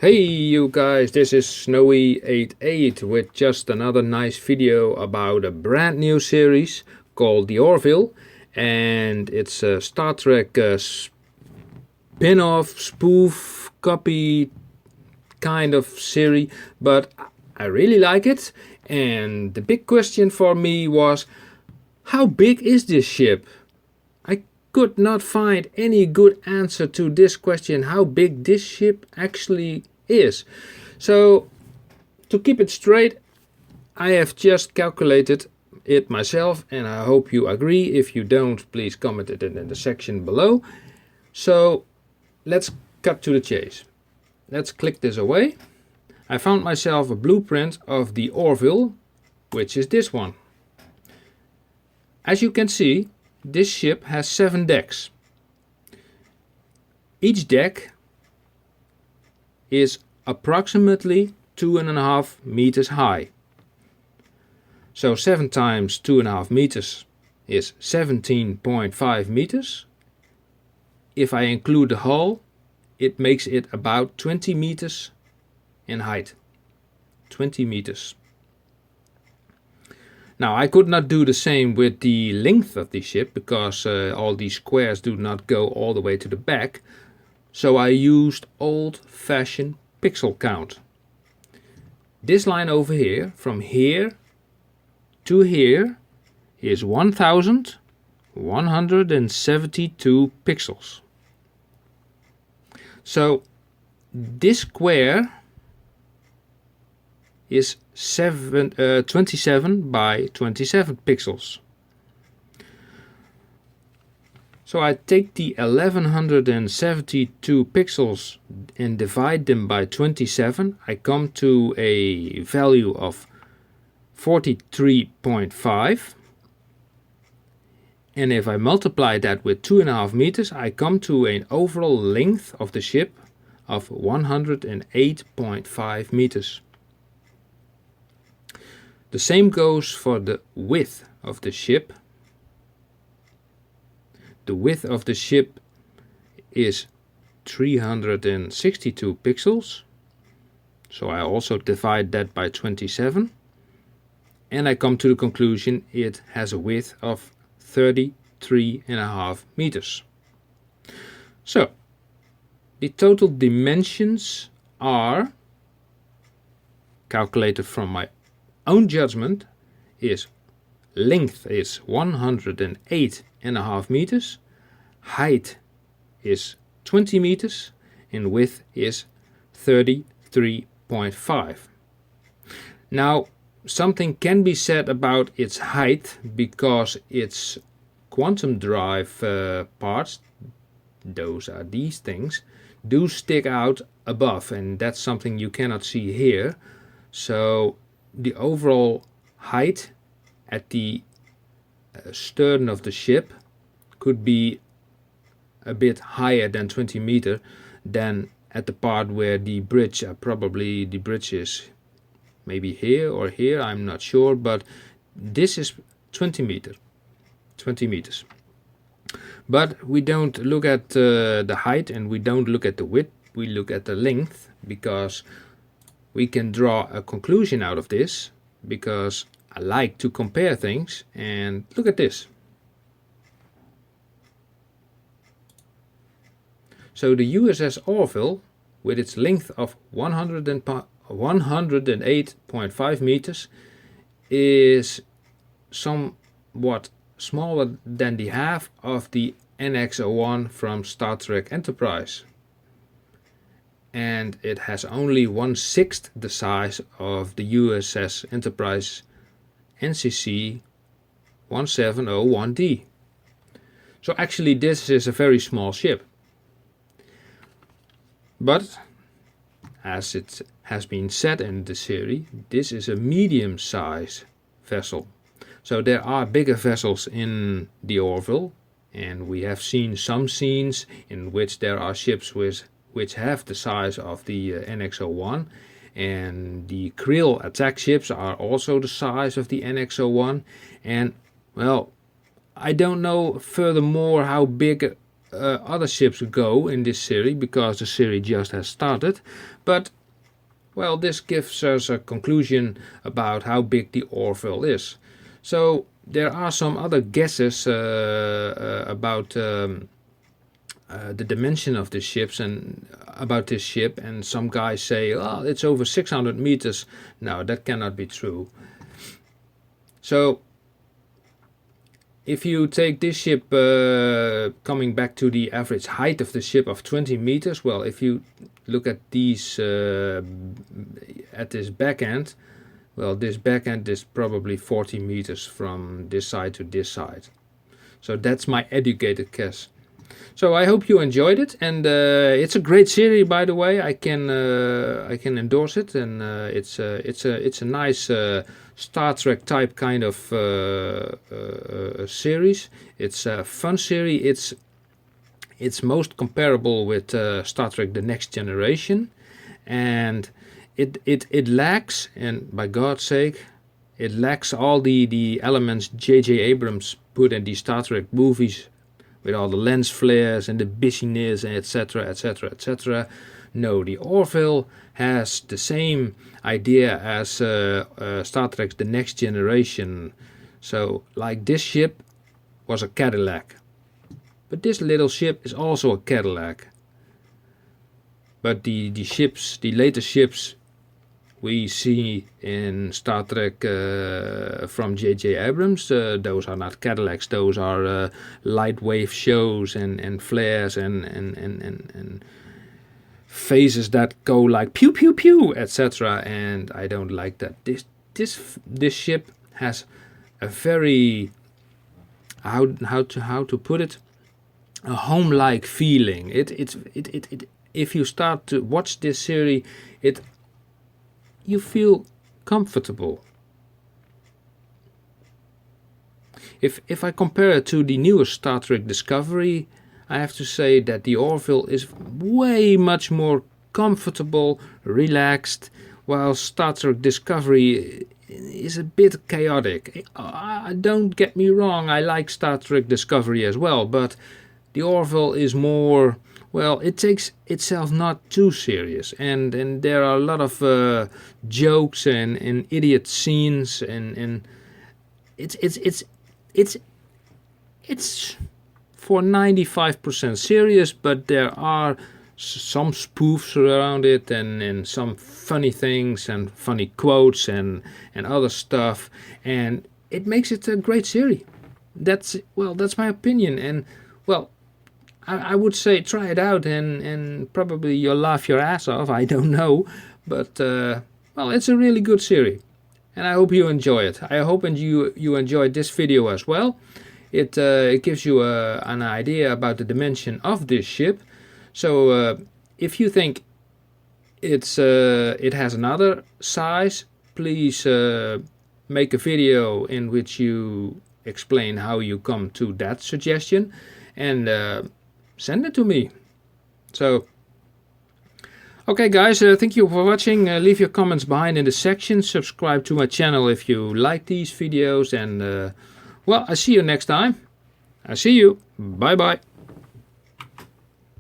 Hey you guys, this is Snowy88 with just another nice video about a brand new series called The Orville, and it's a Star Trek spin-off, spoof, copy kind of series, but I really like it. And the big question for me was, how big is this ship? I could not find any good answer to this question, how big this ship actually is. So to keep it straight, I have just calculated it myself, and I hope you agree. If you don't, please comment it in the section below. So let's cut to the chase. Let's click this away. I found myself a blueprint of the Orville, which is this one. As you can see, this ship has 7 decks. Each deck is approximately 2.5 meters high. So 7 times 2.5 meters is 17.5 meters. If I include the hull, it makes it about 20 meters in height. 20 meters. Now I could not do the same with the length of the ship because all these squares do not go all the way to the back. So I used old-fashioned pixel count. This line over here, from here to here, is 1172 pixels. So this square is 27 by 27 pixels. So I take the 1172 pixels and divide them by 27. I come to a value of 43.5. And if I multiply that with 2.5 meters, I come to an overall length of the ship of 108.5 meters. The same goes for the width of the ship. The width of the ship is 362 pixels. So I also divide that by 27. And I come to the conclusion it has a width of 33.5 meters. So the total dimensions are, calculated from my own judgment, is length is 108.5 meters, height is 20 meters, and width is 33.5. Now, something can be said about its height because its quantum drive parts, those are these things, do stick out above, and that's something you cannot see here. So the overall height at the stern of the ship could be a bit higher than 20 meters than at the part where the bridge, probably the bridge is maybe here or here, I'm not sure, but this is 20 meters. But we don't look at the height and we don't look at the width, we look at the length, because we can draw a conclusion out of this, because I like to compare things. And look at this. So the USS Orville, with its length of 108.5 meters, is somewhat smaller than the half of the NX-01 from Star Trek Enterprise. And it has only 1/6 the size of the USS Enterprise NCC 1701D. So actually this is a very small ship. But as it has been said in the series, this is a medium-sized vessel. So there are bigger vessels in the Orville, and we have seen some scenes in which there are ships which have the size of the NX-01, and the Krill attack ships are also the size of the NX-01. And well, I don't know furthermore how big other ships go in this series, because the series just has started. But well, this gives us a conclusion about how big the Orville is. So there are some other guesses about the dimension of the ships and about this ship, and some guys say, oh, it's over 600 meters. No, that cannot be true. So if you take this ship, coming back to the average height of the ship of 20 meters, well, if you look at these at this back end, well, this back end is probably 40 meters from this side to this side. So that's my educated guess. So I hope you enjoyed it, and it's a great series, by the way. I can endorse it, and it's a nice Star Trek type kind of series. It's a fun series. It's most comparable with Star Trek: The Next Generation, and it lacks, and by God's sake, it lacks all the elements J.J. Abrams put in the Star Trek movies, with all the lens flares and the busyness, etc., etc., etc. No, the Orville has the same idea as Star Trek: The Next Generation. So, like, this ship was a Cadillac. But this little ship is also a Cadillac. But the later ships we see in Star Trek from J.J. Abrams, those are not Cadillacs, those are light wave shows and flares and phases that go like pew pew pew, etc. And I don't like that. This ship has a very, how to put it, a home-like feeling. If you start to watch this series, you feel comfortable. If I compare it to the newest Star Trek Discovery, I have to say that the Orville is way much more comfortable, relaxed, while Star Trek Discovery is a bit chaotic. Don't get me wrong, I like Star Trek Discovery as well, but the Orville is more, well, it takes itself not too serious, and there are a lot of jokes and idiot scenes, and it's for 95% serious, but there are some spoofs around it, and some funny things and funny quotes and other stuff, and it makes it a great series. That's my opinion, and well, I would say try it out, and probably you'll laugh your ass off, I don't know, but well, it's a really good series, and I hope you enjoy it. I hope you enjoyed this video as well. It gives you an idea about the dimension of this ship. So if you think it has another size, please make a video in which you explain how you come to that suggestion, and send it to me. So, okay guys, thank you for watching. Leave your comments behind in the section. Subscribe to my channel if you like these videos, and well, I see you next time. I see you. Bye bye.